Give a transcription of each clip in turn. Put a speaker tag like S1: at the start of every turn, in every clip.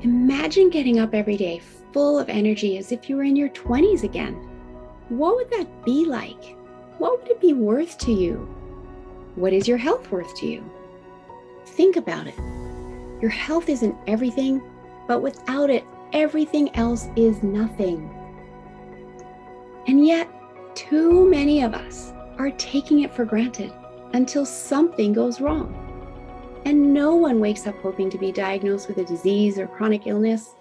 S1: Imagine getting up every day full of energy as if you were in your 20s again. What would that be like? What would it be worth to you? What is your health worth to you? Think about it. Your health isn't everything, but without it, everything else is nothing. And yet, too many of us are taking it for granted until something goes wrong. And no one wakes up hoping to be diagnosed with a disease or chronic illness.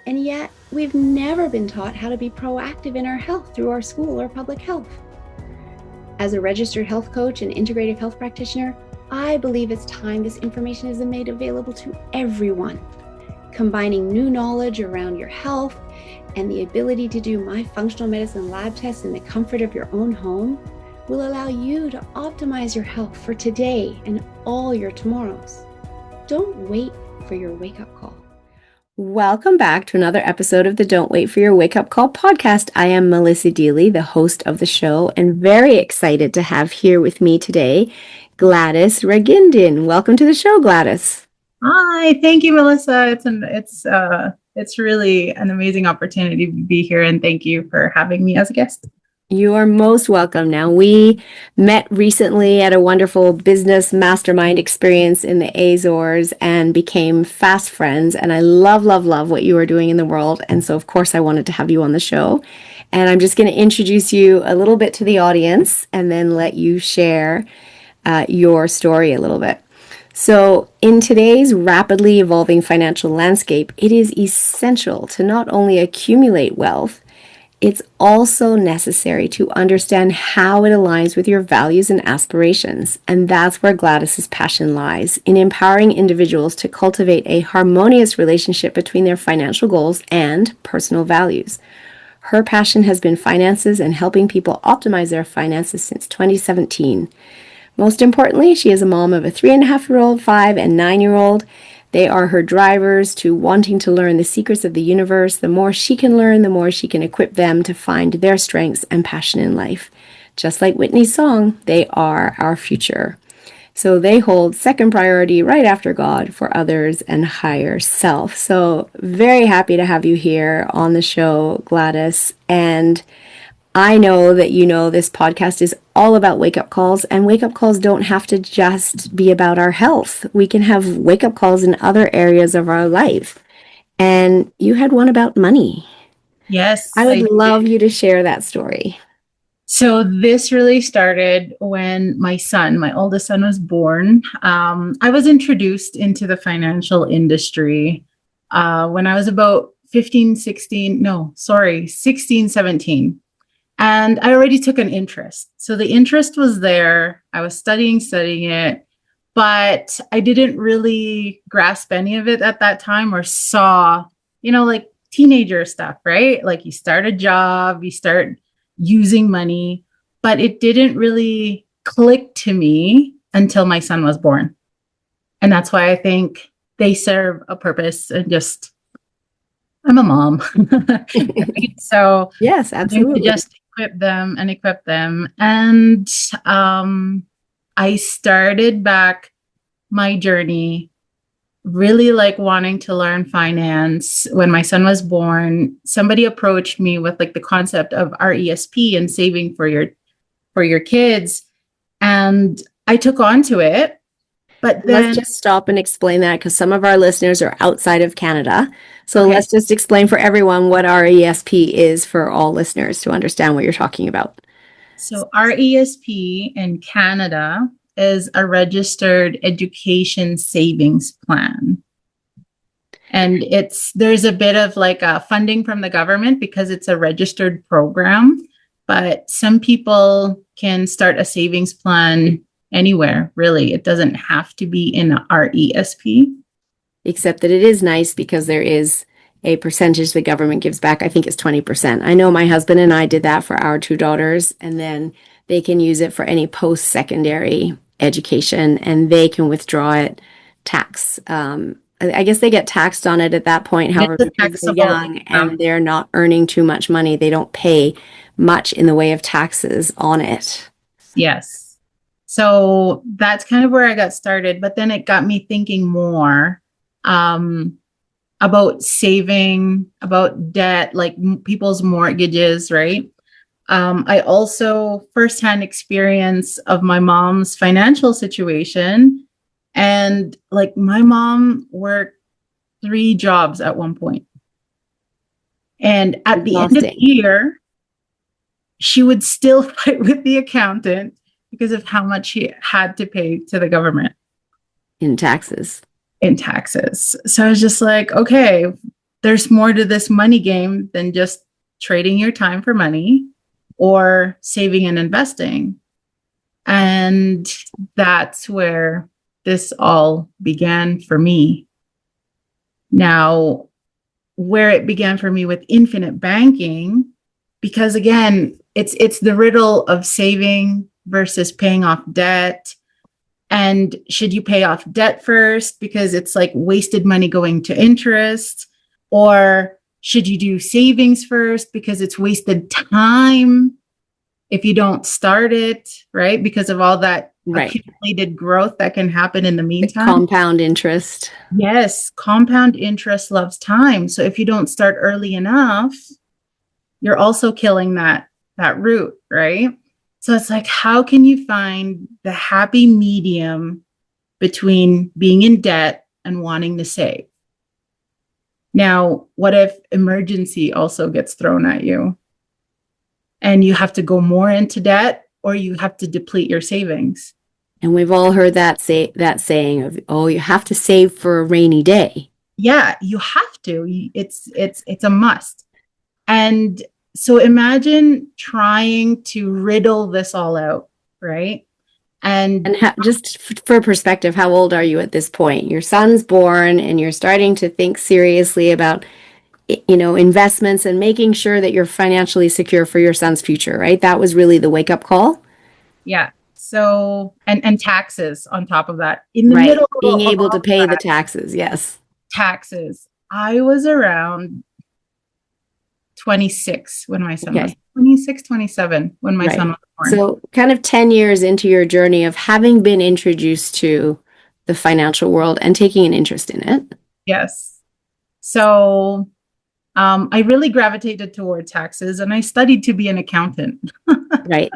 S1: And yet, we've never been taught how to be proactive in our health through our school or public health. As a registered health coach and integrative health practitioner, I believe it's time this information is made available to everyone. Combining new knowledge around your health and the ability to do my functional medicine lab tests in the comfort of your own home will allow you to optimize your health for today and all your tomorrows. Don't wait for your wake-up call.
S2: Welcome back to another episode of the Don't Wait for Your Wake Up Call podcast. I am Melissa Deely, the host of the show, and very excited to have here with me today Gladys Raguindin. Welcome to the show, Gladys.
S3: Hi, thank you, Melissa. It's really an amazing opportunity to be here, and thank you for having me as a guest.
S2: You are most welcome. Now, we met recently at a wonderful business mastermind experience in the Azores and became fast friends. And I love what you are doing in the world. And so, of course, I wanted to have you on the show. And I'm just going to introduce you a little bit to the audience and then let you share your story a little bit. So in today's rapidly evolving financial landscape, it is essential to not only accumulate wealth, it's also necessary to understand how it aligns with your values and aspirations. And that's where Gladys's passion lies, in empowering individuals to cultivate a harmonious relationship between their financial goals and personal values. Her passion has been finances and helping people optimize their finances since 2017. Most importantly, she is a mom of a 3.5-year-old, 5 and 9-year-old. They are her drivers to wanting to learn the secrets of the universe. The more she can learn, the more she can equip them to find their strengths and passion in life. Just like Whitney's song, they are our future. So they hold second priority right after God for others and higher self. So very happy to have you here on the show, Gladys. And I know that you know this podcast is all about wake-up calls, and wake-up calls don't have to just be about our health. We can have wake-up calls in other areas of our life. And you had one about money.
S3: Yes.
S2: I would love you to share that story.
S3: So this really started when my oldest son was born. I was introduced into the financial industry when I was about 16, 17. And I already took an interest. So the interest was there. I was studying it, but I didn't really grasp any of it at that time or saw, like teenager stuff, right? Like you start a job, you start using money, but it didn't really click to me until my son was born. And that's why I think they serve a purpose and just, I'm a mom. So
S2: yes, absolutely.
S3: Just equip them. And I started back my journey really like wanting to learn finance. When my son was born, somebody approached me with like the concept of RESP and saving for your kids. And I took on to it. But then
S2: let's just stop and explain that, because some of our listeners are outside of Canada. So Let's just explain for everyone what RESP is for all listeners to understand what you're talking about.
S3: So RESP in Canada is a registered education savings plan. And there's a bit of like funding from the government because it's a registered program, but some people can start a savings plan anywhere, really. It doesn't have to be in a RESP.
S2: Except that it is nice because there is a percentage the government gives back. I think it's 20%. I know my husband and I did that for our 2 daughters, and then they can use it for any post-secondary education, and they can withdraw it tax. I guess they get taxed on it at that point. However, because they're young and they're not earning too much money, they don't pay much in the way of taxes on it.
S3: Yes. So that's kind of where I got started. But then it got me thinking more. about saving, about debt, like people's mortgages, right? I also firsthand experience of my mom's financial situation. And like my mom worked 3 jobs at one point. And at the end of the
S2: Exhausting
S3: year, she would still fight with the accountant because of how much she had to pay to the government
S2: in taxes.
S3: in taxes. So I was just like, okay, there's more to this money game than just trading your time for money or saving and investing. And that's where this all began for me. Now, where it began for me with infinite banking, because again, it's the riddle of saving versus paying off debt. And should you pay off debt first because it's like wasted money going to interest? Or should you do savings first because it's wasted time if you don't start it, right? Because of all that accumulated growth that can happen in the meantime.
S2: Compound interest.
S3: Yes, compound interest loves time. So if you don't start early enough, you're also killing that root, right? So it's like, how can you find the happy medium between being in debt and wanting to save? Now, what if emergency also gets thrown at you and you have to go more into debt or you have to deplete your savings?
S2: And we've all heard that saying of, oh, you have to save for a rainy day.
S3: Yeah, you have to. It's a must. And so imagine trying to riddle this all out, right? And
S2: just for perspective, how old are you at this point? Your son's born and you're starting to think seriously about, investments and making sure that you're financially secure for your son's future, right? That was really the wake-up call.
S3: Yeah. So, and taxes on top of that. In the middle
S2: being able to pay the taxes, yes.
S3: Taxes. I was around 26 when my son was 26, 27 when my son was born.
S2: So kind of 10 years into your journey of having been introduced to the financial world and taking an interest in it.
S3: Yes. So I really gravitated toward taxes and I studied to be an accountant.
S2: Right.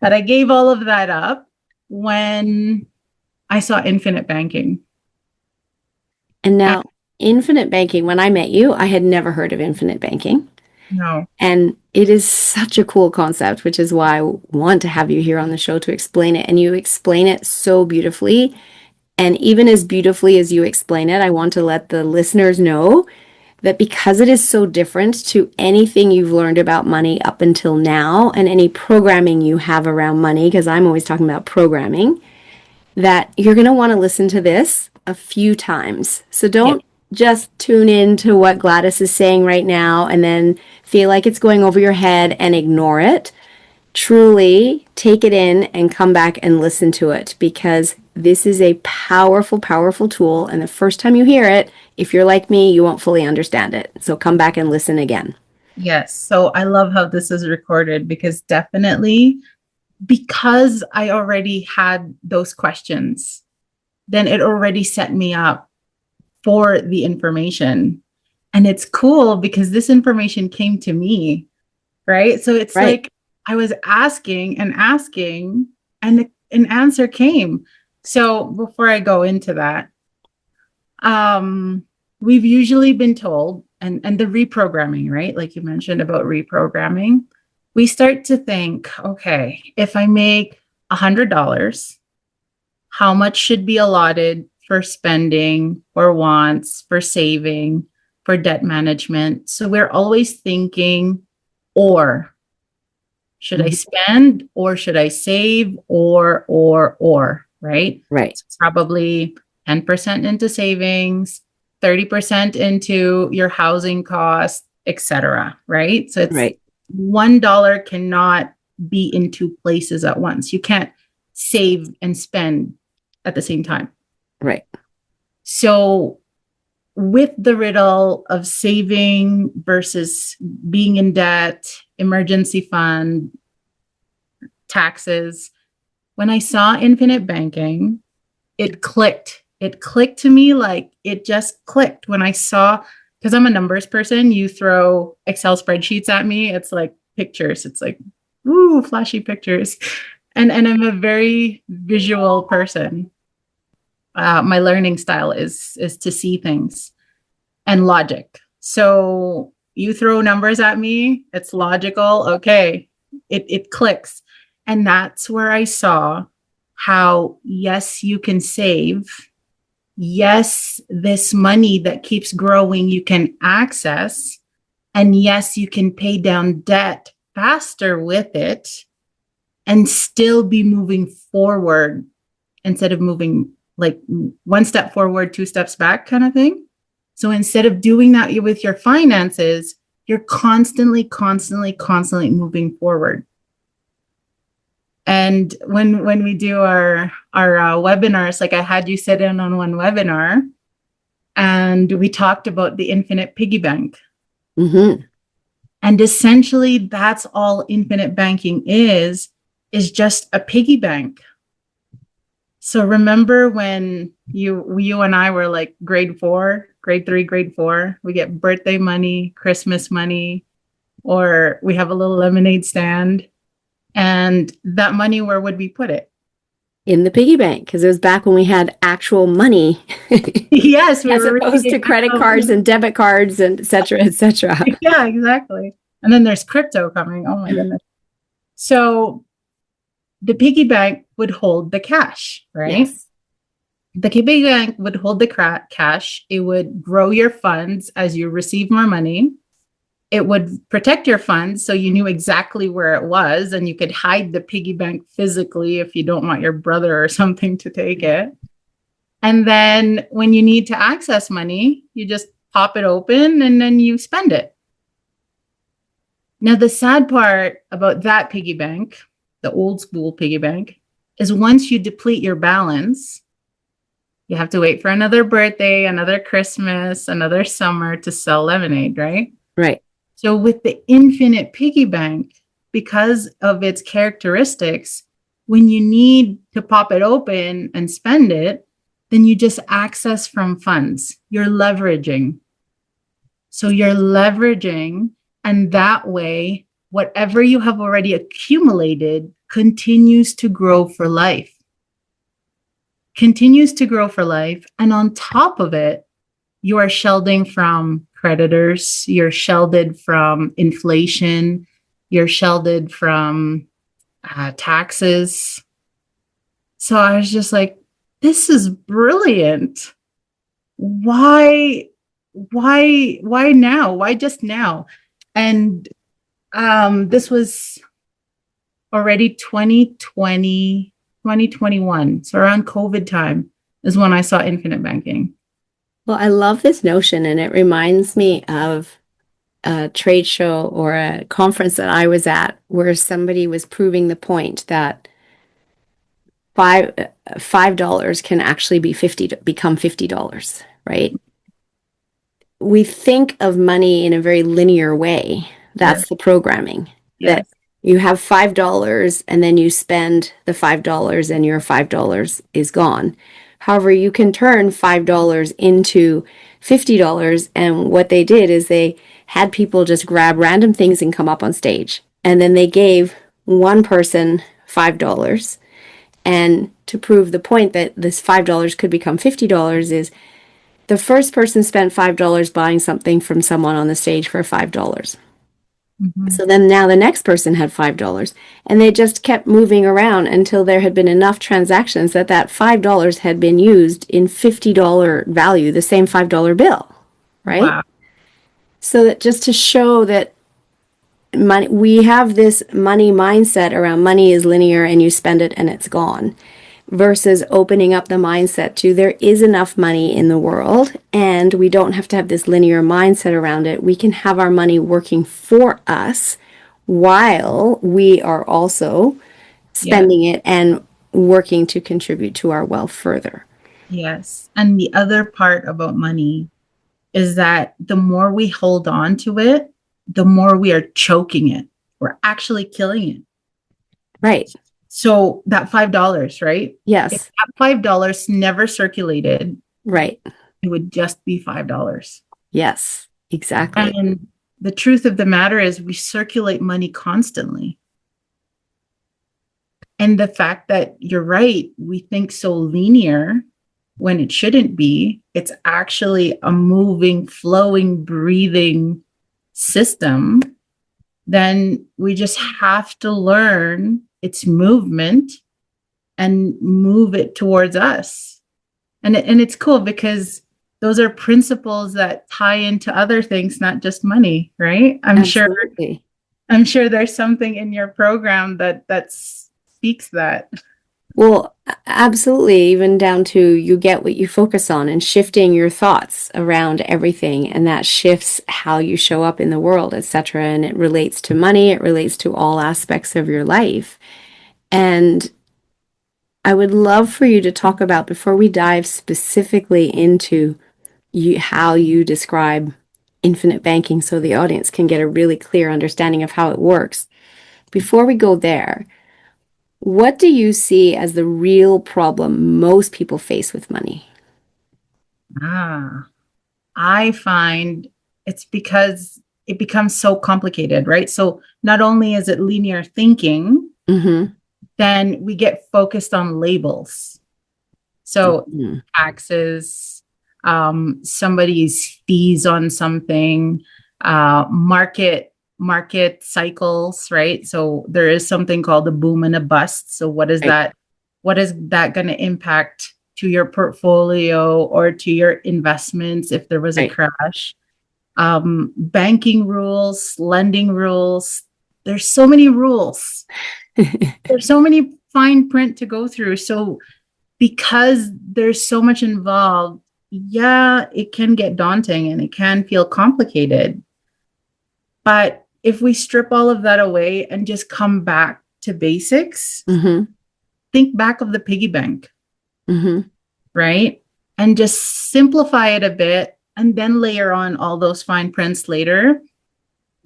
S3: But I gave all of that up when I saw infinite banking.
S2: And now, infinite banking, when I met you, I had never heard of infinite banking.
S3: No.
S2: And it is such a cool concept, which is why I want to have you here on the show to explain it. And you explain it so beautifully. And even as beautifully as you explain it, I want to let the listeners know that because it is so different to anything you've learned about money up until now and any programming you have around money, because I'm always talking about programming, that you're going to want to listen to this a few times. So don't just tune in to what Gladys is saying right now and then feel like it's going over your head and ignore it. Truly take it in and come back and listen to it, because this is a powerful, powerful tool. And the first time you hear it, if you're like me, you won't fully understand it. So come back and listen again.
S3: Yes. So I love how this is recorded, because definitely, because I already had those questions, then it already set me up for the information. And it's cool because this information came to me, right? So it's like I was asking and asking and an answer came. So before I go into that, we've usually been told, and the reprogramming, right? Like you mentioned about reprogramming, we start to think, okay, if I make $100, how much should be allotted for spending, for wants, for saving, for debt management? So we're always thinking, or should I spend, or should I save, or, right?
S2: Right.
S3: So it's probably 10% into savings, 30% into your housing cost, etc. Right? So it's $1 cannot be in two places at once. You can't save and spend at the same time.
S2: Right.
S3: So with the riddle of saving versus being in debt, emergency fund, taxes, when I saw infinite banking, it clicked it clicked to me. Like it just clicked when I saw, because I'm a numbers person, you throw Excel spreadsheets at me, it's like pictures. It's like, ooh, flashy pictures. And I'm a very visual person. My learning style is to see things and logic. So you throw numbers at me, it's logical. Okay, it clicks. And that's where I saw how, yes, you can save. Yes, this money that keeps growing, you can access. And yes, you can pay down debt faster with it and still be moving forward instead of moving like one step forward, two steps back kind of thing. So instead of doing that with your finances, you're constantly moving forward. And when we do our webinars, like I had you sit in on one webinar, and we talked about the infinite piggy bank.
S2: Mm-hmm.
S3: And essentially, that's all infinite banking is just a piggy bank. So remember when you and I were like grade 4, grade 3, grade 4, we get birthday money, Christmas money, or we have a little lemonade stand. And that money, where would we put it?
S2: In the piggy bank, because it was back when we had actual money.
S3: Yes, we
S2: as
S3: were
S2: opposed to credit cards and debit cards and et cetera, et cetera.
S3: Yeah, exactly. And then there's crypto coming. Oh my goodness. So the piggy bank would hold the cash, right?
S2: Yes.
S3: The piggy bank would hold the cash. It would grow your funds as you receive more money. It would protect your funds so you knew exactly where it was, and you could hide the piggy bank physically if you don't want your brother or something to take it. And then when you need to access money, you just pop it open and then you spend it. Now, the sad part about that piggy bank, the old school piggy bank, is once you deplete your balance, you have to wait for another birthday, another Christmas, another summer to sell lemonade, right?
S2: Right.
S3: So with the infinite piggy bank, because of its characteristics, when you need to pop it open and spend it, then you just access from funds. You're leveraging. So you're leveraging, and that way, whatever you have already accumulated continues to grow for life. Continues to grow for life. And on top of it, you are shielding from creditors, you're shielded from inflation, you're shielded from taxes. So I was just like, this is brilliant. Why now? Why just now? And this was already 2020, 2021. So around COVID time is when I saw infinite banking.
S2: Well, I love this notion, and it reminds me of a trade show or a conference that I was at where somebody was proving the point that $5 can actually be become $50, right? We think of money in a very linear way. That's
S3: Yes.
S2: the programming.
S3: Yes.
S2: That you have $5 and then you spend the $5 and your $5 is gone. However, you can turn $5 into $50. And what they did is they had people just grab random things and come up on stage. And then they gave one person $5. And to prove the point that this $5 could become $50 is the first person spent $5 buying something from someone on the stage for $5.
S3: Mm-hmm.
S2: So then now the next person had $5, and they just kept moving around until there had been enough transactions that $5 had been used in $50 value, the same $5 bill, right?
S3: Wow.
S2: So that just to show that money, we have this money mindset around money is linear and you spend it and it's gone, versus opening up the mindset to there is enough money in the world and we don't have to have this linear mindset around it. We can have our money working for us while we are also spending it and working to contribute to our wealth further.
S3: Yes. And the other part about money is that the more we hold on to it, the more we are choking it. We're actually killing it.
S2: Right.
S3: So that $5, right? If
S2: Yes.
S3: that $5 never circulated,
S2: Right.
S3: it would just be $5.
S2: Yes. Exactly.
S3: And the truth of the matter is we circulate money constantly. And the fact that you're right, we think so linear when it shouldn't be. It's actually a moving, flowing, breathing system. Then we just have to learn its movement and move it towards us. And it's cool because those are principles that tie into other things, not just money, right?
S2: Absolutely.
S3: I'm sure there's something in your program that speaks that.
S2: Well, absolutely. Even down to you get what you focus on and shifting your thoughts around everything. And that shifts how you show up in the world, etc. And it relates to money. It relates to all aspects of your life. And I would love for you to talk about, before we dive specifically into how you describe infinite banking so the audience can get a really clear understanding of how it works. Before we go there, what do you see as the real problem most people face with money?
S3: Ah, I find it's because it becomes so complicated, right? So not only is it linear thinking,
S2: Mm-hmm.
S3: then we get focused on labels. So
S2: Mm-hmm.
S3: taxes, somebody's fees on something, market cycles, right? So there is something called a boom and a bust. So what is
S2: Right.
S3: that? What is that going to impact to your portfolio or to your investments if there was a
S2: Right.
S3: crash? Banking rules, lending rules. There's so many rules. There's so many fine print to go through. So because there's so much involved, yeah, it can get daunting and it can feel complicated. But if we strip all of that away and just come back to basics,
S2: Mm-hmm.
S3: think back of the piggy bank,
S2: Mm-hmm.
S3: right? And just simplify it a bit and then layer on all those fine prints later.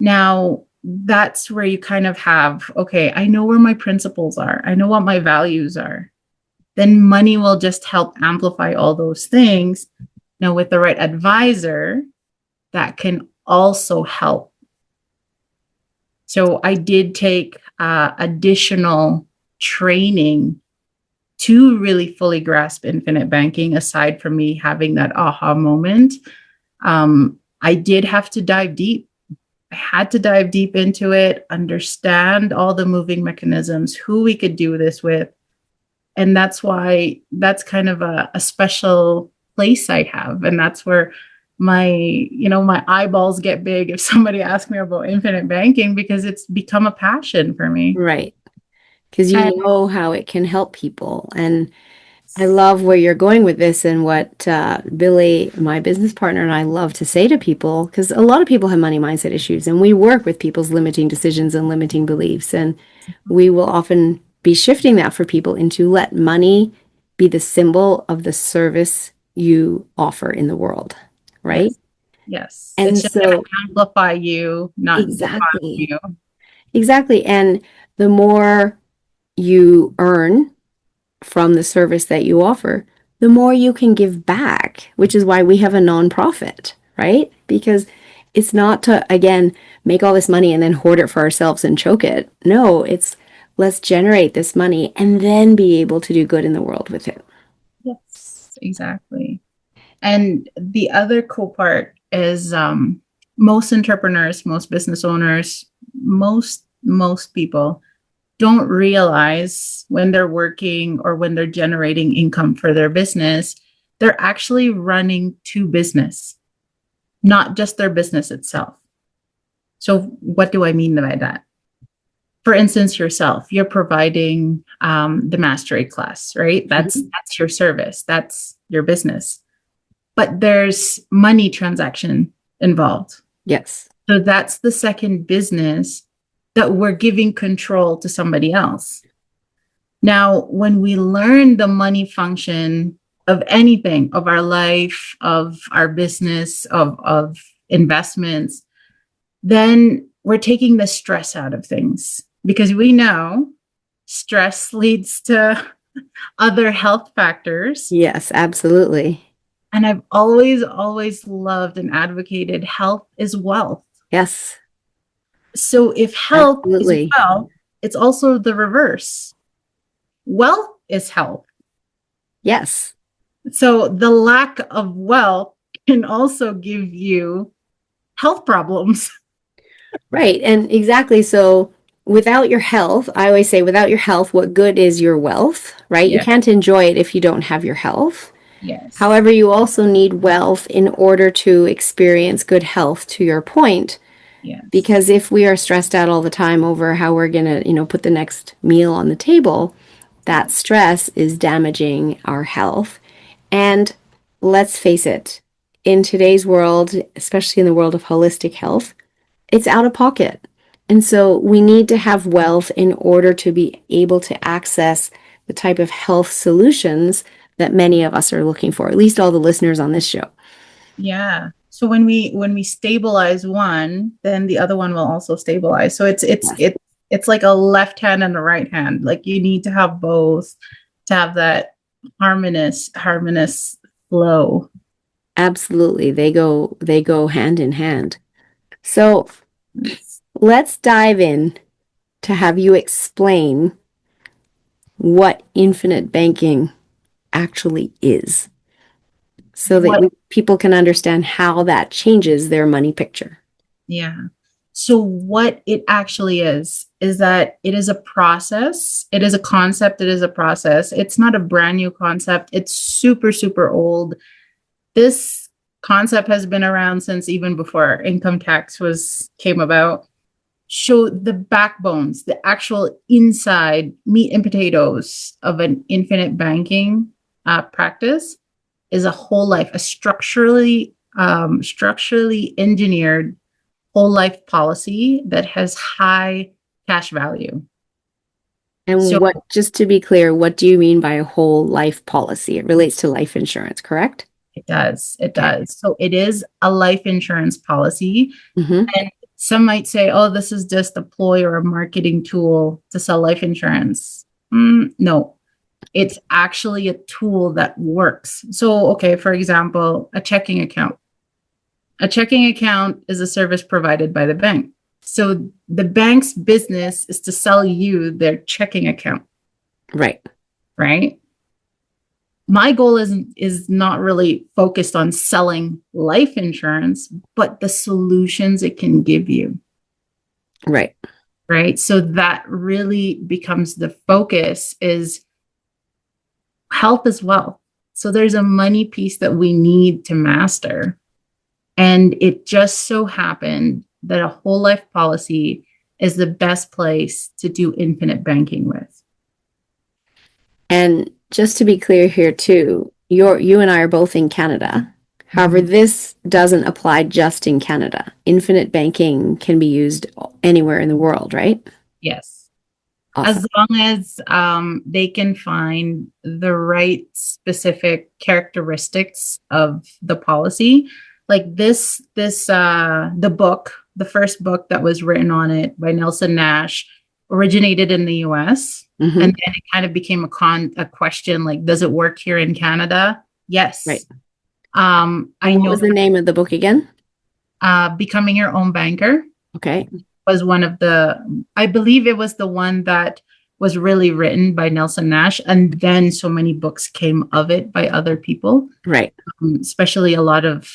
S3: Now, that's where you kind of have, okay, I know where my principles are. I know what my values are. Then money will just help amplify all those things. Now, with the right advisor, that can also help. So I did take additional training to really fully grasp infinite banking, aside from me having that aha moment. I did have to dive deep. I had to dive deep into it, understand all the moving mechanisms, who we could do this with. And that's why that's kind of a special place I have. And that's where my eyeballs get big if somebody asks me about infinite banking, because it's become a passion for me.
S2: Right. Because you
S3: And
S2: know how it can help people. And I love where you're going with this and what Billy, my business partner, and I love to say to people, because a lot of people have money mindset issues, and we work with people's limiting decisions and limiting beliefs. And we will often be shifting that for people into let money be the symbol of the service you offer in the world, right?
S3: yes, yes. It's
S2: And
S3: just going
S2: so,
S3: to amplify you, not define
S2: exactly,
S3: you.
S2: exactly. And the more you earn from the service that you offer, the more you can give back, which is why we have a nonprofit, right? Because it's not to, again, make all this money and then hoard it for ourselves and choke it. No, it's let's generate this money and then be able to do good in the world with it.
S3: Yes, exactly. And the other cool part is most entrepreneurs, most business owners, most people don't realize when they're working or when they're generating income for their business, they're actually running two business, not just their business itself. So what do I mean by that? For instance, yourself, you're providing the mastery class, right? That's your service. That's your business. But there's money transaction involved.
S2: Yes.
S3: So that's the second business that we're giving control to somebody else. Now, when we learn the money function of anything, of our life, of our business, of investments, then we're taking the stress out of things, because we know stress leads to other health factors.
S2: Yes, absolutely.
S3: And I've always loved and advocated health is wealth.
S2: Yes,
S3: So if health is
S2: absolutely.
S3: wealth, it's also the reverse. Wealth is health.
S2: Yes.
S3: So the lack of wealth can also give you health problems.
S2: Right. And exactly. So without your health, I always say, without your health, what good is your wealth, right? You
S3: Yeah.
S2: can't enjoy it if you don't have your health.
S3: Yes.
S2: However, you also need wealth in order to experience good health, to your point.
S3: Yes.
S2: Because if we are stressed out all the time over how we're going to, put the next meal on the table, that stress is damaging our health. And let's face it, in today's world, especially in the world of holistic health, it's out of pocket. And so we need to have wealth in order to be able to access the type of health solutions that many of us are looking for, at least all the listeners on this show.
S3: Yeah. So when we stabilize one, then the other one will also stabilize. So it's like a left hand and a right hand. Like you need to have both to have that harmonious flow.
S2: Absolutely. They go hand in hand. So let's dive in to have you explain what infinite banking actually is, so
S3: What
S2: that people can understand how that changes their money picture.
S3: Yeah. So what it actually is that it is a process. It is a concept. It is a process. It's not a brand new concept. It's super, super old. This concept has been around since even before income tax came about. Show the backbones, the actual inside meat and potatoes of an infinite banking practice is a whole life, a structurally engineered whole life policy that has high cash value.
S2: And
S3: So
S2: just to be clear, what do you mean by a whole life policy? It relates to life insurance, correct?
S3: it does. So it is a life insurance policy.
S2: Mm-hmm.
S3: And some might say, oh, this is just a ploy or a marketing tool to sell life insurance. No, it's actually a tool that works. So, okay, for example, a checking account. A checking account is a service provided by the bank. So the bank's business is to sell you their checking account.
S2: Right.
S3: Right. My goal is not really focused on selling life insurance, but the solutions it can give you.
S2: Right.
S3: Right. So that really becomes the focus is health as well. So there's a money piece that we need to master. And it just so happened that a whole life policy is the best place to do infinite banking with.
S2: And just to be clear here too, you and I are both in Canada. However, this doesn't apply just in Canada. Infinite banking can be used anywhere in the world, right?
S3: Yes.
S2: Awesome.
S3: As long as they can find the right specific characteristics of the policy. Like the first book that was written on it by Nelson Nash originated in the US.
S2: Mm-hmm.
S3: And then it kind of became a question, like, does it work here in Canada? Yes.
S2: Right.
S3: I know.
S2: What was the name of the book again?
S3: Becoming Your Own Banker.
S2: Okay.
S3: Was one of I believe it was the one that was really written by Nelson Nash. And then so many books came of it by other people.
S2: Right.
S3: Especially a lot of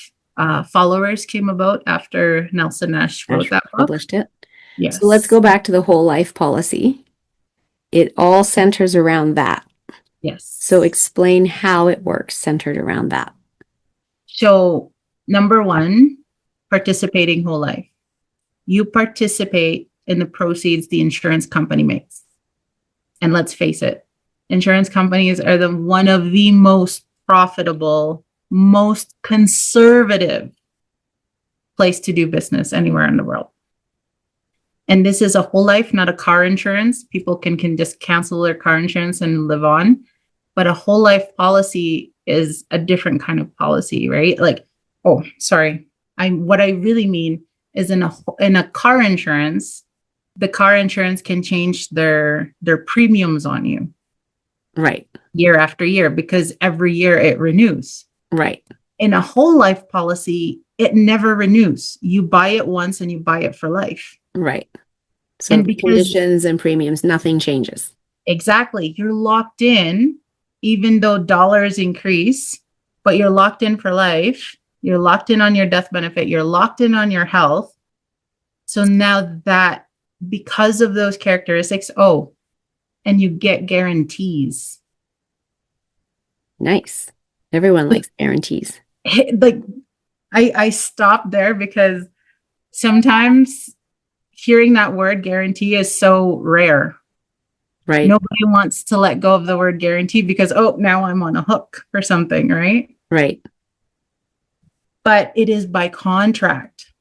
S3: followers came about after Nelson Nash wrote that book.
S2: Published it.
S3: Yes.
S2: So let's go back to the whole life policy. It all centers around that.
S3: Yes.
S2: So explain how it works centered around that.
S3: So number one, participating whole life. You participate in the proceeds the insurance company makes. And let's face it, insurance companies are one of the most profitable, most conservative place to do business anywhere in the world. And this is a whole life, not a car insurance. People can just cancel their car insurance and live on. But a whole life policy is a different kind of policy, right? Like, what I really mean is in a car insurance, the car insurance can change their premiums on you
S2: Right.
S3: year after year because every year it renews.
S2: Right.
S3: In a whole life policy, it never renews. You buy it once and you buy it for life.
S2: Right. So
S3: And
S2: the
S3: because
S2: conditions and premiums, nothing changes.
S3: exactly, you're locked in, even though dollars increase, but you're locked in for life. You're locked in on your death benefit. You're locked in on your health. So now that because of those characteristics, and you get guarantees.
S2: Nice. Everyone likes guarantees.
S3: Like I stopped there because sometimes hearing that word guarantee is so rare.
S2: Right.
S3: Nobody wants to let go of the word guarantee because, now I'm on a hook for something, right?
S2: Right.
S3: But it is by contract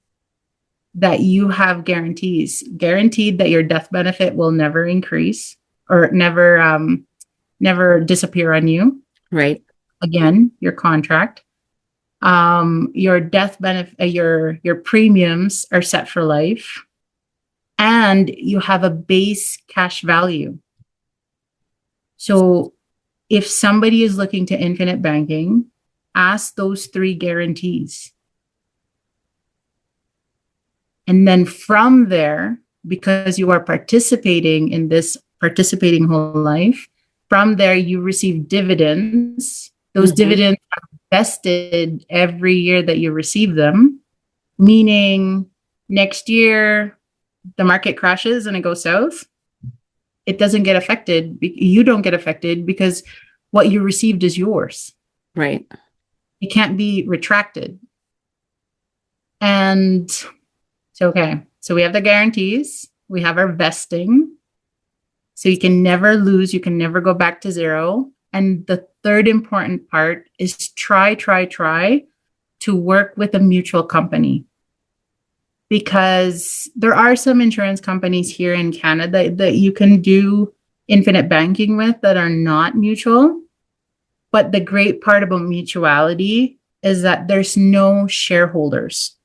S3: that you have guarantees, guaranteed that your death benefit will never increase or never disappear on you.
S2: Right.
S3: Again, your contract. Your death benefit, your premiums are set for life, and you have a base cash value. So if somebody is looking to infinite banking, ask those 3 guarantees. And then from there, because you are participating in this participating whole life, from there you receive dividends. Those dividends are vested every year that you receive them, meaning next year the market crashes and it goes south. It doesn't get affected. You don't get affected because what you received is yours.
S2: Right.
S3: It can't be retracted. And so, okay. So we have the guarantees. We have our vesting. So you can never lose. You can never go back to zero. And the third important part is try to work with a mutual company. Because there are some insurance companies here in Canada that you can do infinite banking with that are not mutual. But the great part about mutuality is that there's no shareholders.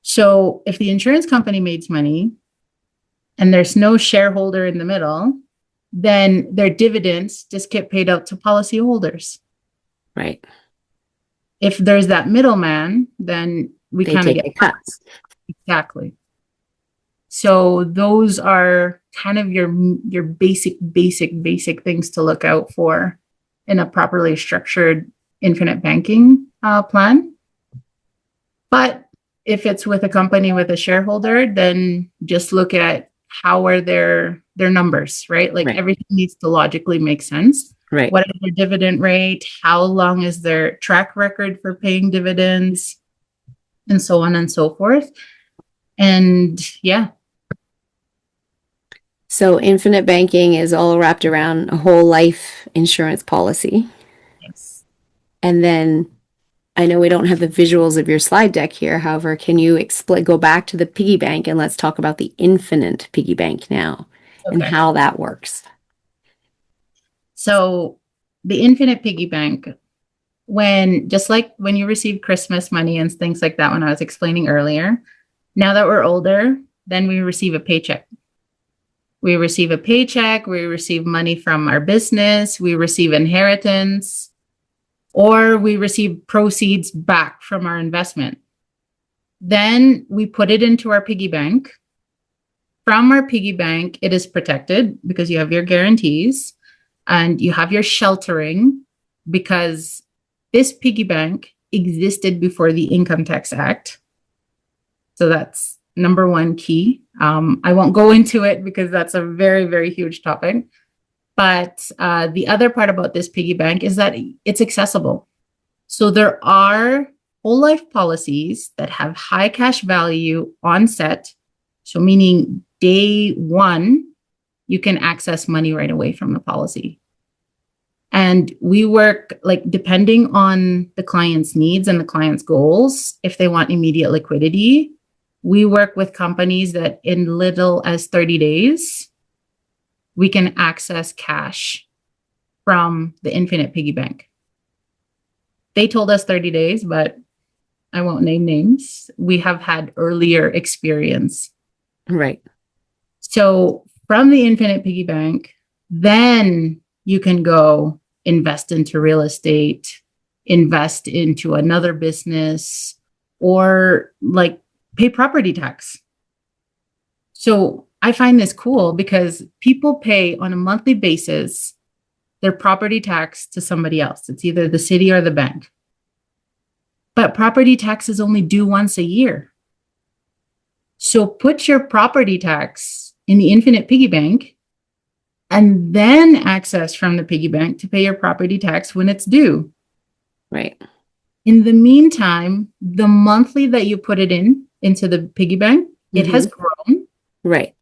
S3: So if the insurance company makes money and there's no shareholder in the middle, then their dividends just get paid out to policyholders.
S2: Right.
S3: If there's that middleman, then we
S2: They
S3: kind of
S2: take
S3: get
S2: a cut.
S3: Exactly. So those are kind of your basic things to look out for in a properly structured infinite banking plan. But if it's with a company with a shareholder, then just look at how are their numbers, right? Like everything needs to logically make sense.
S2: Right.
S3: What is their dividend rate? How long is their track record for paying dividends? And so on and so forth. And yeah.
S2: So infinite banking is all wrapped around a whole life insurance policy.
S3: Yes.
S2: And then I know we don't have the visuals of your slide deck here. However, can you go back to the piggy bank and let's talk about the infinite piggy bank now and how that works?
S3: So the infinite piggy bank, just like when you receive Christmas money and things like that, when I was explaining earlier, now that we're older, then we receive a paycheck. We receive a paycheck, we receive money from our business, we receive inheritance, or we receive proceeds back from our investment. Then we put it into our piggy bank. From our piggy bank, it is protected because you have your guarantees and you have your sheltering, because this piggy bank existed before the Income Tax Act. So that's number one key. I won't go into it because that's a very, very huge topic. But the other part about this piggy bank is that it's accessible. So there are whole life policies that have high cash value onset. So meaning day one, you can access money right away from the policy. And we work depending on the client's needs and the client's goals. If they want immediate liquidity, we work with companies that in little as 30 days, we can access cash from the infinite piggy bank. They told us 30 days, but I won't name names. We have had earlier experience.
S2: Right.
S3: So from the infinite piggy bank, then you can go invest into real estate, invest into another business, or like pay property tax. So I find this cool because people pay on a monthly basis their property tax to somebody else. It's either the city or the bank. But property tax is only due once a year. So put your property tax in the infinite piggy bank and then access from the piggy bank to pay your property tax when it's due.
S2: Right.
S3: In the meantime, the monthly that you put it into the piggy bank, it has grown.
S2: Right.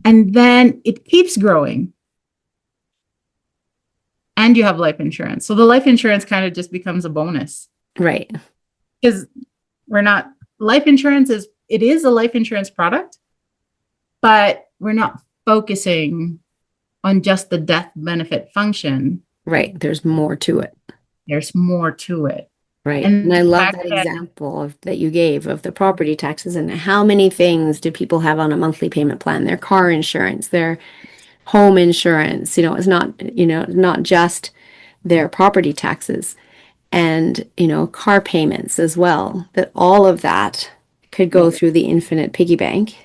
S3: And then it keeps growing. And you have life insurance. So the life insurance kind of just becomes a bonus.
S2: Right.
S3: Because life insurance is a life insurance product, but we're not focusing on just the death benefit function.
S2: Right. There's more to it.
S3: There's more to it.
S2: Right.
S3: And
S2: And I love that example that you gave of the property taxes and how many things do people have on a monthly payment plan? Their car insurance, their home insurance, it's not just their property taxes and, car payments as well, that all of that could go through the infinite piggy bank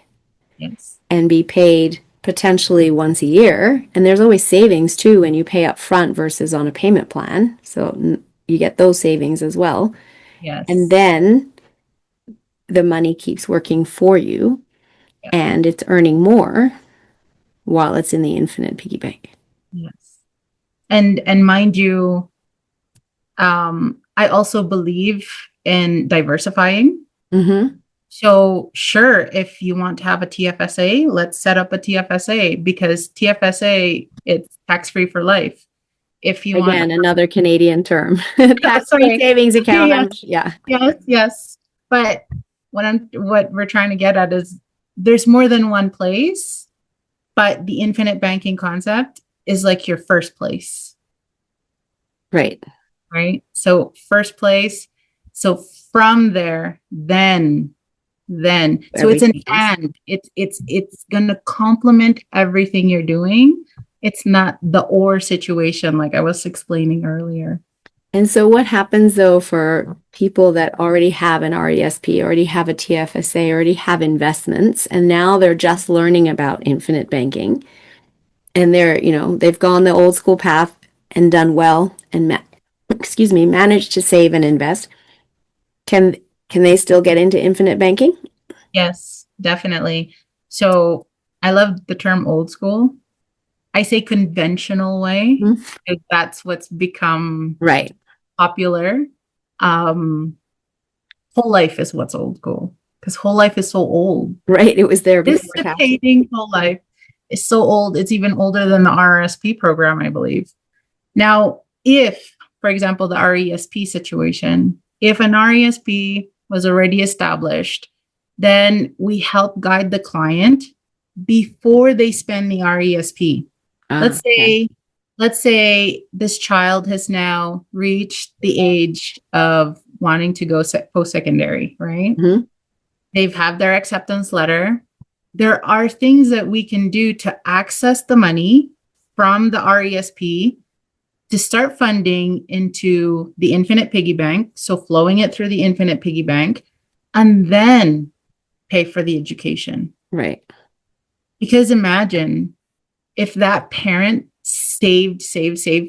S2: and be paid potentially once a year. And there's always savings too when you pay up front versus on a payment plan. So you get those savings as well.
S3: Yes.
S2: And then the money keeps working for you and it's earning more while it's in the infinite piggy bank.
S3: Yes. And mind you, I also believe in diversifying.
S2: Mm-hmm.
S3: So sure, if you want to have a TFSA, let's set up a TFSA because TFSA, it's tax-free for life. If you
S2: Again,
S3: want
S2: another Canadian term, tax-free savings account.
S3: Yes. But what we're trying to get at is there's more than one place, but the infinite banking concept is like your first place.
S2: Right.
S3: So first place. So from there, then so it's an and it's going to complement everything you're doing. It's not the or situation like I was explaining earlier.
S2: And so what happens though for people that already have an RESP, already have a TFSA, already have investments, and now they're just learning about infinite banking and they've gone the old school path and done well and managed to save and invest. Can they still get into infinite banking?
S3: Yes, definitely. So I love the term old school. I say conventional way because that's what's become popular. Whole life is what's old school because whole life is so old.
S2: Right. It was there before.
S3: Participating whole life is so old. It's even older than the RRSP program, I believe. Now, if, for example, the RESP situation, if an RESP was already established, then we help guide the client before they spend the RESP. Let's say this child has now reached the age of wanting to go post-secondary, right?
S2: Mm-hmm.
S3: They've had their acceptance letter. There are things that we can do to access the money from the RESP to start funding into the infinite piggy bank. So flowing it through the infinite piggy bank and then pay for the education.
S2: Right.
S3: Because imagine if that parent saved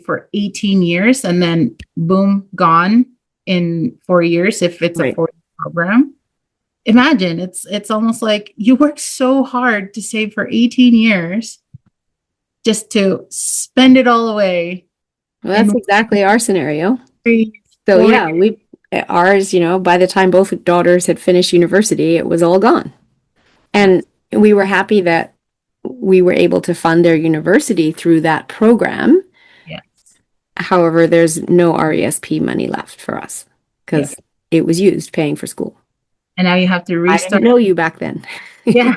S3: for 18 years and then boom, gone in 4 years, if it's a 4-year program. Imagine it's almost like you worked so hard to save for 18 years just to spend it all away.
S2: Well, that's exactly our scenario. So yeah, ours, by the time both daughters had finished university, it was all gone. And we were happy that we were able to fund their university through that program.
S3: Yes.
S2: However, there's no RESP money left for us because it was used paying for school.
S3: And now you have to restart.
S2: I didn't know you back then.
S3: Yeah.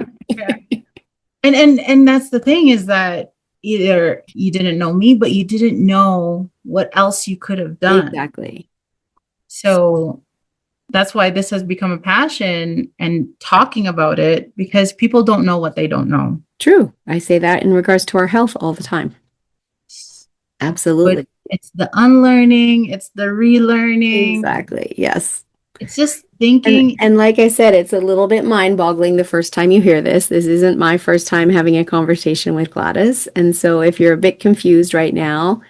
S3: And that's the thing is that either you didn't know me, but you didn't know what else you could have done.
S2: Exactly.
S3: So that's why this has become a passion and talking about it, because people don't know what they don't know.
S2: True. I say that in regards to our health all the time.
S3: But
S2: Absolutely.
S3: it's the unlearning, it's the relearning.
S2: Exactly. Yes.
S3: It's just
S2: And
S3: thinking.
S2: and like I said, it's a little bit mind-boggling the first time you hear this. This isn't my first time having a conversation with Gladys. And so if you're a bit confused right now,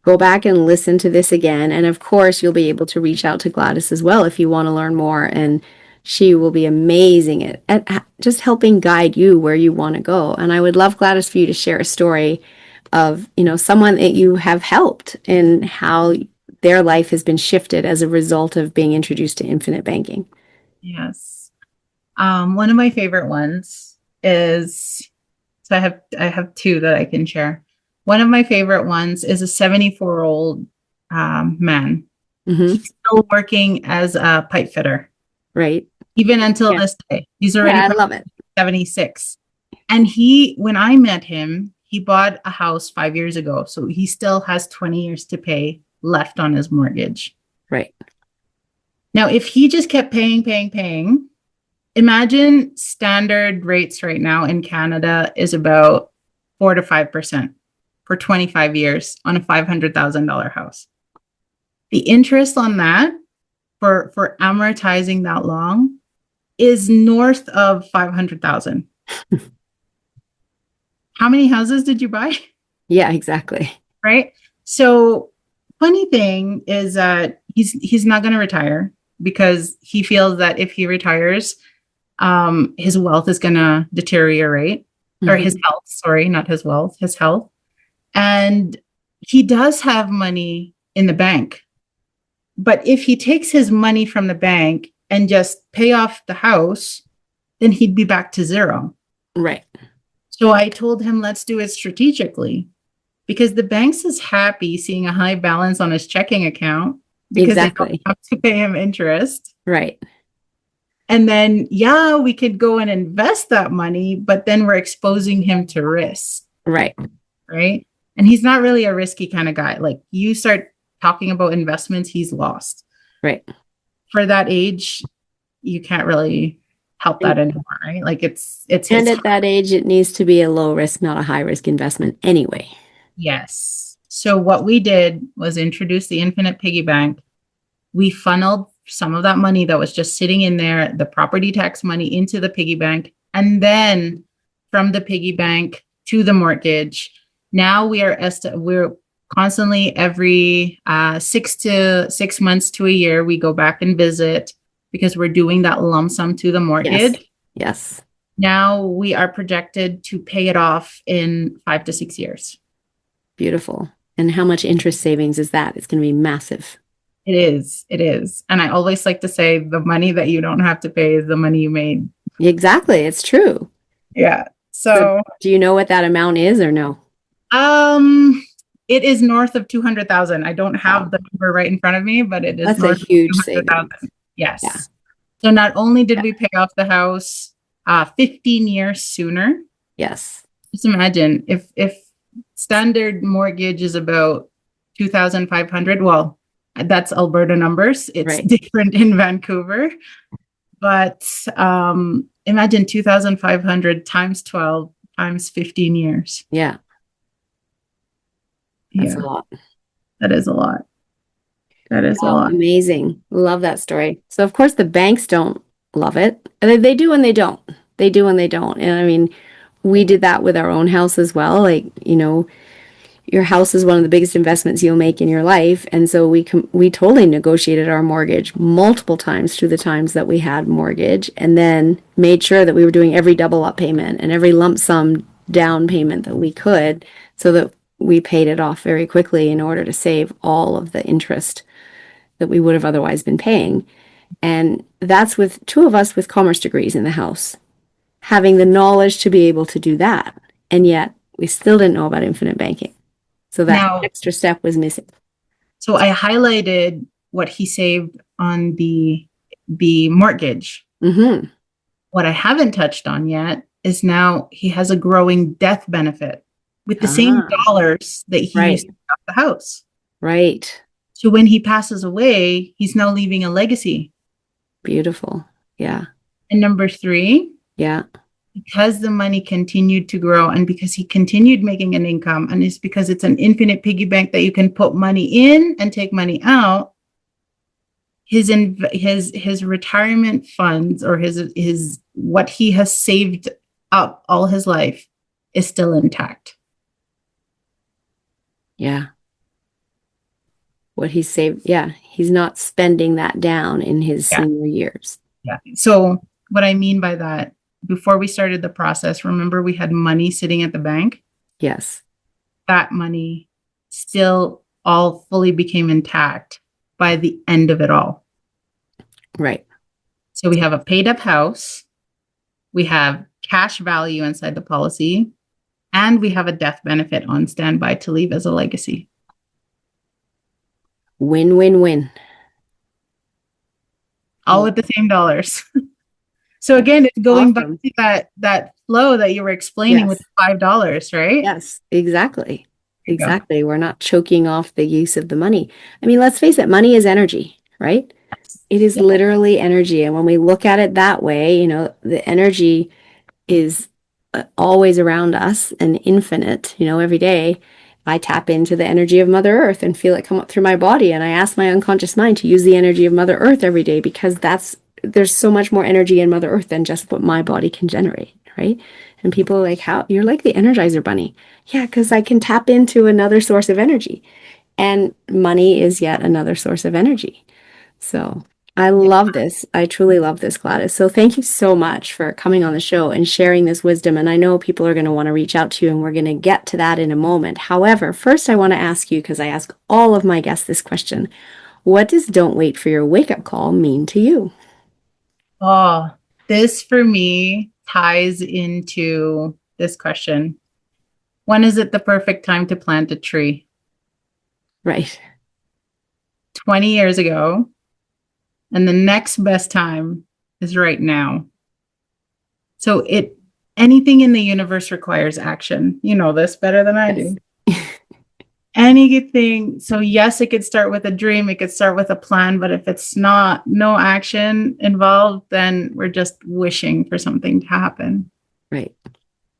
S2: go back and listen to this again. And of course, you'll be able to reach out to Gladys as well if you want to learn more. And she will be amazing at just helping guide you where you want to go. And I would love, Gladys, for you to share a story of, someone that you have helped and how their life has been shifted as a result of being introduced to infinite banking.
S3: Yes. One of my favorite ones is, so I have two that I can share. One of my favorite ones is a 74-year-old man.
S2: Mm-hmm.
S3: He's still working as a pipe fitter.
S2: Right.
S3: Even until this day. He's already
S2: I love it.
S3: 76. And when I met him, he bought a house 5 years ago. So he still has 20 years to pay left on his mortgage.
S2: Right.
S3: Now, if he just kept paying, imagine standard rates right now in Canada is about 4 to 5% for 25 years on a $500,000 house. The interest on that for amortizing that long is north of 500,000. How many houses did you buy?
S2: Yeah, exactly.
S3: Right. So funny thing is that he's not going to retire because he feels that if he retires, his wealth is going to deteriorate, or his health, sorry, not his wealth, his health. And he does have money in the bank. But if he takes his money from the bank and just pay off the house, then he'd be back to zero.
S2: Right.
S3: So I told him, let's do it strategically, because the bank's is happy seeing a high balance on his checking account because they don't have to pay him interest.
S2: Right.
S3: And then, we could go and invest that money, but then we're exposing him to risk.
S2: Right.
S3: Right. And he's not really a risky kind of guy. Like, you start talking about investments, he's lost.
S2: Right.
S3: For that age, you can't really help that anymore, right? Like, it's
S2: and at that age, it needs to be a low risk, not a high risk investment anyway.
S3: Yes. So what we did was introduce the Infinite Piggy Bank. We funneled some of that money that was just sitting in there, the property tax money, into the piggy bank, and then from the piggy bank to the mortgage. Now we're constantly every 6 months to a year, we go back and visit because we're doing that lump sum to the mortgage.
S2: Yes.
S3: Now we are projected to pay it off in 5 to 6 years.
S2: Beautiful. And how much interest savings is that? It's going to be massive.
S3: It is. And I always like to say the money that you don't have to pay is the money you made.
S2: Exactly. It's true.
S3: Yeah. So
S2: do you know what that amount is or no?
S3: It is north of 200,000. I don't have the number right in front of me, but it is
S2: That's
S3: north
S2: a huge
S3: of 200,000. Yes.
S2: Yeah.
S3: So not only did we pay off the house 15 years sooner.
S2: Yes.
S3: Just imagine if standard mortgage is about 2,500. Well, that's Alberta numbers. It's different in Vancouver. But imagine 2,500 times 12 times 15 years.
S2: Yeah. That's a lot.
S3: That is a lot. That is a lot.
S2: Amazing. Love that story. So, of course, the banks don't love it. They do and they don't. They do and they don't. And I mean, we did that with our own house as well. Like, your house is one of the biggest investments you'll make in your life. And so we totally negotiated our mortgage multiple times through the times that we had mortgage, and then made sure that we were doing every double up payment and every lump sum down payment that we could, so that we paid it off very quickly in order to save all of the interest that we would have otherwise been paying. And that's with two of us with commerce degrees in the house, having the knowledge to be able to do that. And yet we still didn't know about infinite banking. So that extra step was missing.
S3: So I highlighted what he saved on the mortgage.
S2: Mm-hmm.
S3: What I haven't touched on yet is now he has a growing death benefit with the same dollars that he used to pay off the house.
S2: Right.
S3: So when he passes away, he's now leaving a legacy.
S2: Beautiful. Yeah.
S3: And number 3,
S2: Yeah.
S3: because the money continued to grow and because he continued making an income, and it's because it's an infinite piggy bank that you can put money in and take money out, his retirement funds, or his what he has saved up all his life, is still intact.
S2: Yeah. What he saved. Yeah. He's not spending that down in his
S3: Yeah.
S2: senior years.
S3: Yeah. So what I mean by that, before we started the process, remember we had money sitting at the bank?
S2: Yes.
S3: That money still all fully became intact by the end of it all.
S2: Right.
S3: So we have a paid up house, we have cash value inside the policy, and we have a death benefit on standby to leave as a legacy.
S2: Win, win, win.
S3: All with the same dollars. So again, it's going back
S2: Awesome.
S3: to that flow that you were explaining with
S2: Yes.
S3: $5, right?
S2: Yes, exactly.
S3: There you go.
S2: Exactly. We're not choking off the use of the money. I mean, let's face it, money is energy, right? It is
S3: Yeah.
S2: literally energy. And when we look at it that way, you know, the energy is always around us and infinite. You know, every day I tap into the energy of Mother Earth and feel it come up through my body. And I ask my unconscious mind to use the energy of Mother Earth every day because there's so much more energy in Mother Earth than just what my body can generate, right? And people are like, how? You're like the Energizer Bunny. Yeah, because I can tap into another source of energy. And money is yet another source of energy. So I love this. I truly love this, Gladys. So thank you so much for coming on the show and sharing this wisdom. And I know people are going to want to reach out to you, and we're going to get to that in a moment. However, first I want to ask you, because I ask all of my guests this question, what does "don't wait for your wake-up call" mean to you?
S3: Oh, this for me ties into this question. When is it the perfect time to plant a tree?
S2: Right.
S3: 20 years ago. And the next best time is right now. So anything in the universe requires action. You know this better than I do. Anything. So yes, it could start with a dream, it could start with a plan, but if it's no action involved, then we're just wishing for something to happen.
S2: Right.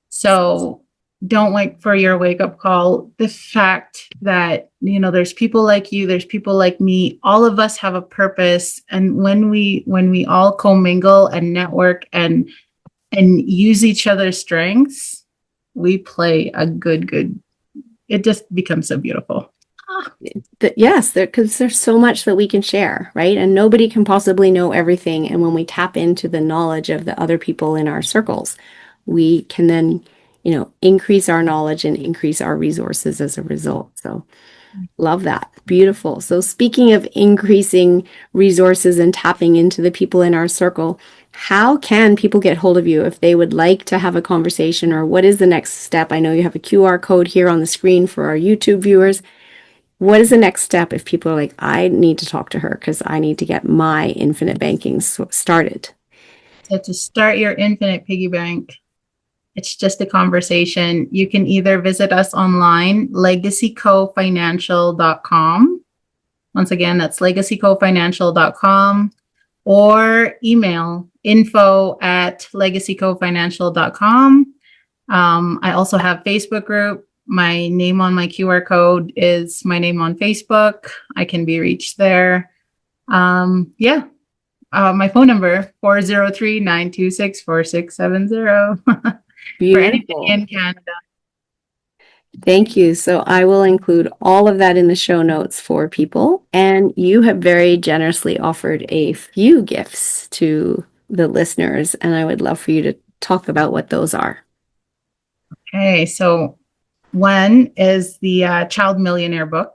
S3: So don't wait for your wake up call. The fact that, there's people like you, there's people like me, all of us have a purpose. And when we all commingle and network and use each other's strengths, we play a good, it just becomes so beautiful.
S2: Yes, because there's so much that we can share, right? And nobody can possibly know everything. And when we tap into the knowledge of the other people in our circles, we can then, increase our knowledge and increase our resources as a result. So love that. Beautiful. So speaking of increasing resources and tapping into the people in our circle, how can people get hold of you if they would like to have a conversation, or what is the next step? I know you have a QR code here on the screen for our YouTube viewers. What is the next step if people are like, I need to talk to her because I need to get my infinite banking started?
S3: So to start your infinite piggy bank, it's just a conversation. You can either visit us online, legacycofinancial.com. Once again, that's legacycofinancial.com, or email info@legacycofinancial.com. I also have Facebook group. My name on my QR code is my name on Facebook. I can be reached there. My phone number, 403-926-4670. For anything
S2: Beautiful.
S3: in Canada.
S2: Thank you. So I will include all of that in the show notes for people. And you have very generously offered a few gifts to the listeners, and I would love for you to talk about what those are.
S3: Okay, so one is the Child Millionaire book,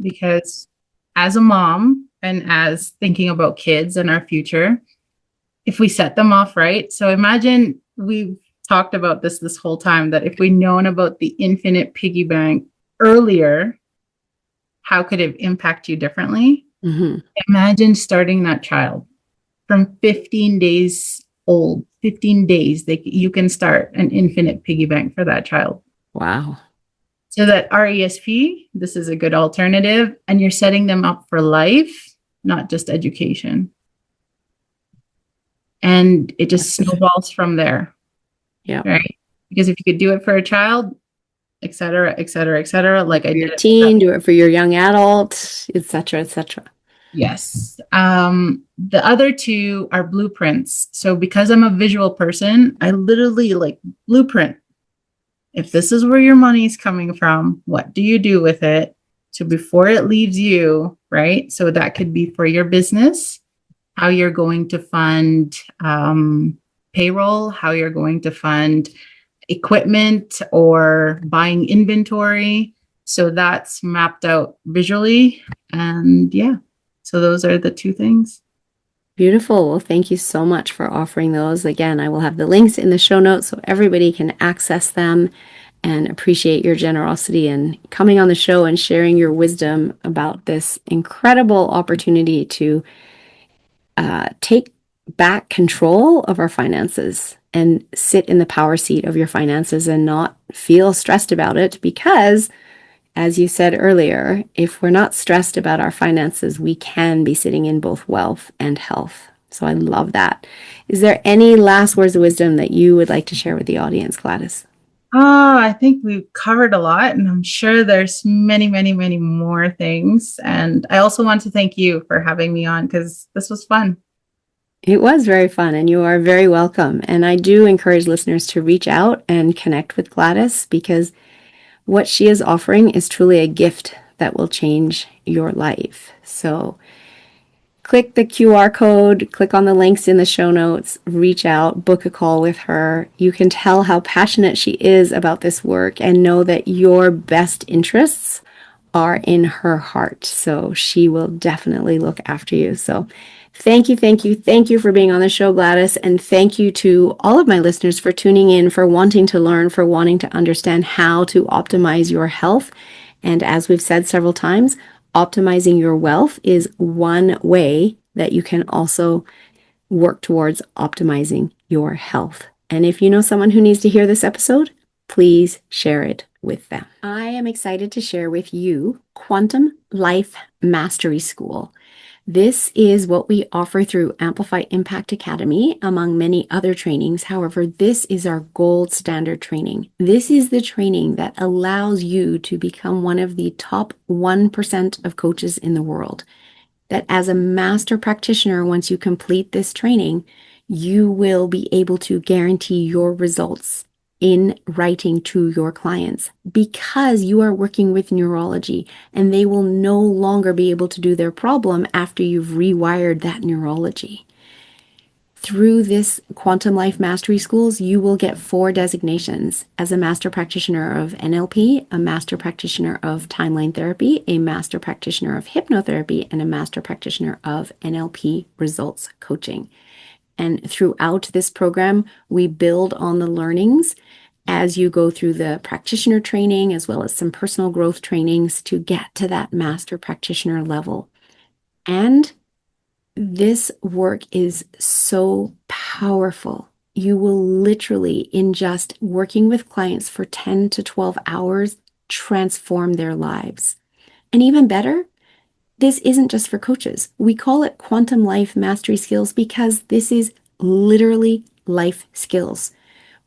S3: because as a mom and as thinking about kids and our future, if we set them off right. So imagine we've talked about this whole time, that if we known about the infinite piggy bank earlier, how could it impact you differently?
S2: Mm-hmm.
S3: Imagine starting that child from 15 days old. 15 days, you can start an infinite piggy bank for that child.
S2: Wow.
S3: So that RESP, this is a good alternative, and you're setting them up for life, not just education. and it just
S2: Yes.
S3: snowballs from there.
S2: Yeah.
S3: Right. Because if you could do it for a child, et cetera, et cetera, et cetera, like I
S2: For
S3: did
S2: your
S3: it.
S2: teen, do it for your young adult, etc., etc.
S3: Yes. The other two are blueprints. So because I'm a visual person, I literally like blueprint. If this is where your money's coming from, what do you do with it? So before it leaves you, right? So that could be for your business, how you're going to fund payroll, how you're going to fund equipment or buying inventory. So that's mapped out visually. And yeah, so those are the two things.
S2: Beautiful. Well, thank you so much for offering those. Again, I will have the links in the show notes so everybody can access them, and appreciate your generosity and coming on the show and sharing your wisdom about this incredible opportunity to take back control of our finances and sit in the power seat of your finances and not feel stressed about it. Because, as you said earlier, if we're not stressed about our finances, we can be sitting in both wealth and health. So I love that. Is there any last words of wisdom that you would like to share with the audience, Gladys?
S3: I think we've covered a lot, and I'm sure there's many, many, many more things. And I also want to thank you for having me on because this was fun.
S2: It was very fun, and you are very welcome. And I do encourage listeners to reach out and connect with Gladys, because what she is offering is truly a gift that will change your life. So click the QR code, click on the links in the show notes, reach out, book a call with her. You can tell how passionate she is about this work and know that your best interests are in her heart. So she will definitely look after you. So thank you, thank you, thank you for being on the show, Gladys. And thank you to all of my listeners for tuning in, for wanting to learn, for wanting to understand how to optimize your health. And as we've said several times, optimizing your wealth is one way that you can also work towards optimizing your health. And if you know someone who needs to hear this episode, please share it with them. I am excited to share with you Quantum Life Mastery School. This is what we offer through Amplify Impact Academy, among many other trainings. However, this is our gold standard training. This is the training that allows you to become one of the top 1% of coaches in the world. That as a master practitioner, once you complete this training, you will be able to guarantee your results in writing to your clients, because you are working with neurology, and they will no longer be able to do their problem after you've rewired that neurology. Through this Quantum Life Mastery Schools, you will get 4 designations as a master practitioner of NLP, a master practitioner of timeline therapy, a master practitioner of hypnotherapy, and a master practitioner of NLP results coaching. And throughout this program, we build on the learnings as you go through the practitioner training, as well as some personal growth trainings to get to that master practitioner level. And this work is so powerful. You will literally, in just working with clients for 10 to 12 hours, transform their lives. And even better, this isn't just for coaches. We call it Quantum Life Mastery Skills because this is literally life skills.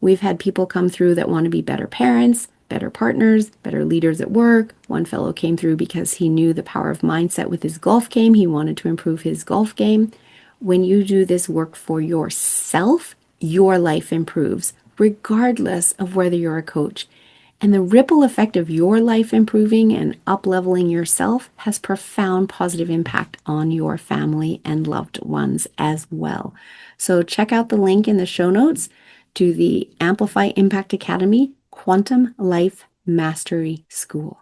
S2: We've had people come through that want to be better parents, better partners, better leaders at work. One fellow came through because he knew the power of mindset with his golf game. He wanted to improve his golf game. When you do this work for yourself, your life improves, regardless of whether you're a coach. And the ripple effect of your life improving and up-leveling yourself has profound positive impact on your family and loved ones as well. So check out the link in the show notes to the Amplify Impact Academy Quantum Life Mastery School.